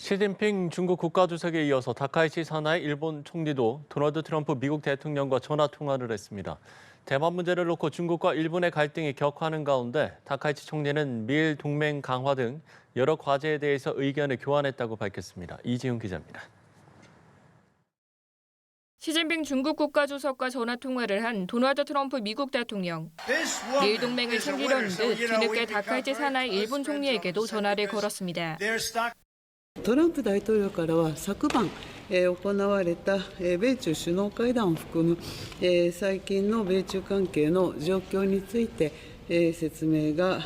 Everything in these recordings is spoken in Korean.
시진핑 중국 국가주석에 이어서 다카이치 사나이 일본 총리도 도널드 트럼프 미국 대통령과 전화 통화를 했습니다. 대만 문제를 놓고 중국과 일본의 갈등이 격화하는 가운데 다카이치 총리는 미일 동맹 강화 등 여러 과제에 대해서 의견을 교환했다고 밝혔습니다. 이지훈 기자입니다. 시진핑 중국 국가주석과 전화 통화를 한 도널드 트럼프 미국 대통령. 미일 동맹을 챙기려는 듯 뒤늦게 다카이치 사나이 일본 총리에게도 전화를 걸었습니다. トランプ大統領からは昨晩、行われた、米中首脳会談を含む、最近の米中関係の状況について、説明が、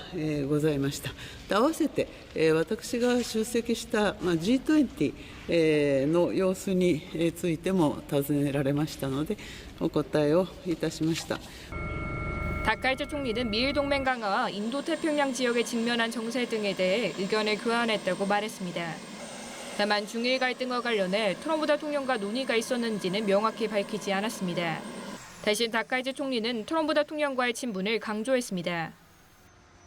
ございました。合わせて、私が出席した、G20、の様子についても尋ねられましたので、お答えをいたしました。 다카이치 총리는 미일 동맹 강화와 인도태평양 지역에 직면한 정세 등에 대해 의견을 교환했다고 말했습니다. 다만 중일 갈등과 관련해 트럼프 대통령과 논의가 있었는지는 명확히 밝히지 않았습니다. 대신 다카이치 총리는 트럼프 대통령과의 친분을 강조했습니다.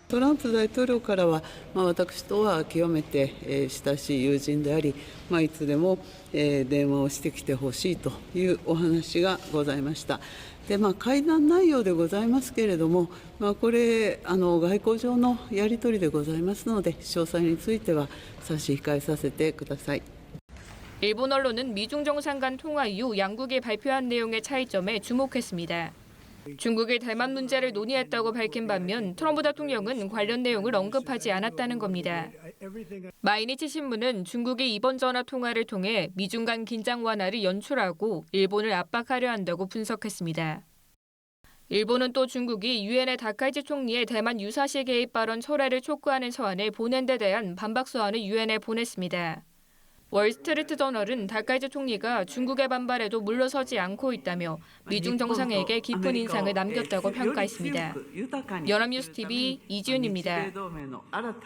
トランプ大統領からは、私とは極めて、親しい友人であり、いつでも、電話をしてきてほしいというお話がございました。で、会談内容でございますけれども、これ外交上のやり取りでございますので、詳細については差し控えさせてください。 일본 언론은 미중 정상 간 통화 이후 양국이 발표한 내용의 차이점에 주목했습니다. 중국이 대만 문제를 논의했다고 밝힌 반면 트럼프 대통령은 관련 내용을 언급하지 않았다는 겁니다. 마이니치 신문은 중국이 이번 전화 통화를 통해 미중 간 긴장 완화를 연출하고 일본을 압박하려 한다고 분석했습니다. 일본은 또 중국이 유엔의 다카이치 총리의 대만 유사시 개입 발언 철회를 촉구하는 서한을 보낸 데 대한 반박 서한을 유엔에 보냈습니다. 월스트리트 저널은 다카이치 총리가 중국의 반발에도 물러서지 않고 있다며 미중 정상에게 깊은 인상을 남겼다고 평가했습니다. 연합뉴스 TV 이지훈입니다.